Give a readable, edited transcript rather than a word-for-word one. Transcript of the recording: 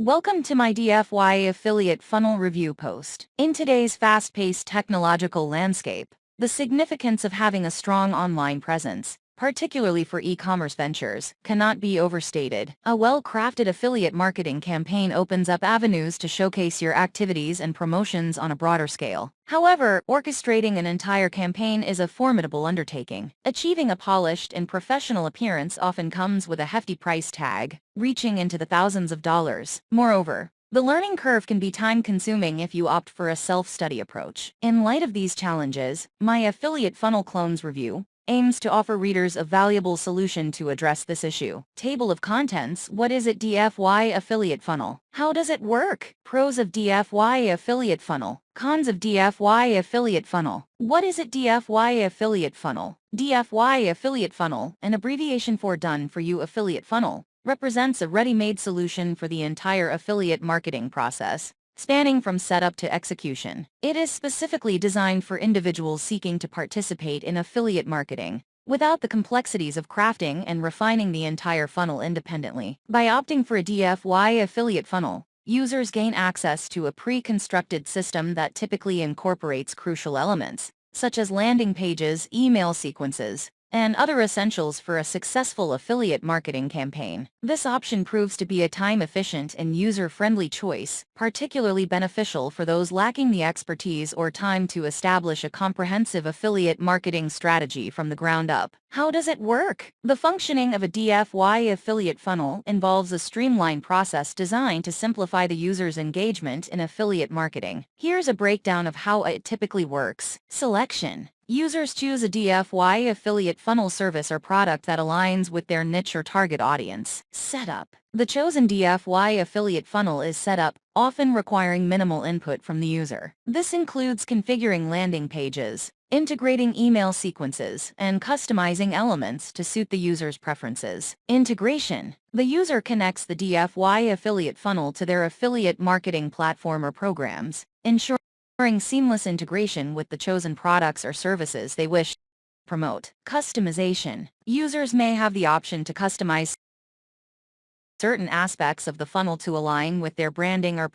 Welcome to my DFY affiliate funnel review post. In today's fast-paced technological landscape, the significance of having a strong online presence, particularly for e-commerce ventures, cannot be overstated. A well-crafted affiliate marketing campaign opens up avenues to showcase your activities and promotions on a broader scale. However, orchestrating an entire campaign is a formidable undertaking. Achieving a polished and professional appearance often comes with a hefty price tag, reaching into the thousands of dollars. Moreover, the learning curve can be time-consuming if you opt for a self-study approach. In light of these challenges, my affiliate funnel clones review aims to offer readers a valuable solution to address this issue. Table of contents. What is it? DFY affiliate funnel. How does it work? Pros of DFY affiliate funnel. Cons of DFY affiliate funnel. What is it? DFY affiliate funnel. DFY affiliate funnel, an abbreviation for Done For You affiliate funnel, represents a ready-made solution for the entire affiliate marketing process, spanning from setup to execution. It is specifically designed for individuals seeking to participate in affiliate marketing, without the complexities of crafting and refining the entire funnel independently. By opting for a DFY affiliate funnel, users gain access to a pre-constructed system that typically incorporates crucial elements, such as landing pages, email sequences, and other essentials for a successful affiliate marketing campaign. This option proves to be a time-efficient and user-friendly choice, particularly beneficial for those lacking the expertise or time to establish a comprehensive affiliate marketing strategy from the ground up. How does it work? The functioning of a DFY affiliate funnel involves a streamlined process designed to simplify the user's engagement in affiliate marketing. Here's a breakdown of how it typically works. Selection. Users choose a DFY affiliate funnel service or product that aligns with their niche or target audience. Setup. The chosen DFY affiliate funnel is set up, often requiring minimal input from the user. This includes configuring landing pages, integrating email sequences, and customizing elements to suit the user's preferences. Integration. The user connects the DFY affiliate funnel to their affiliate marketing platform or programs, ensuring seamless integration with the chosen products or services they wish to promote. Customization. Users may have the option to customize certain aspects of the funnel to align with their branding or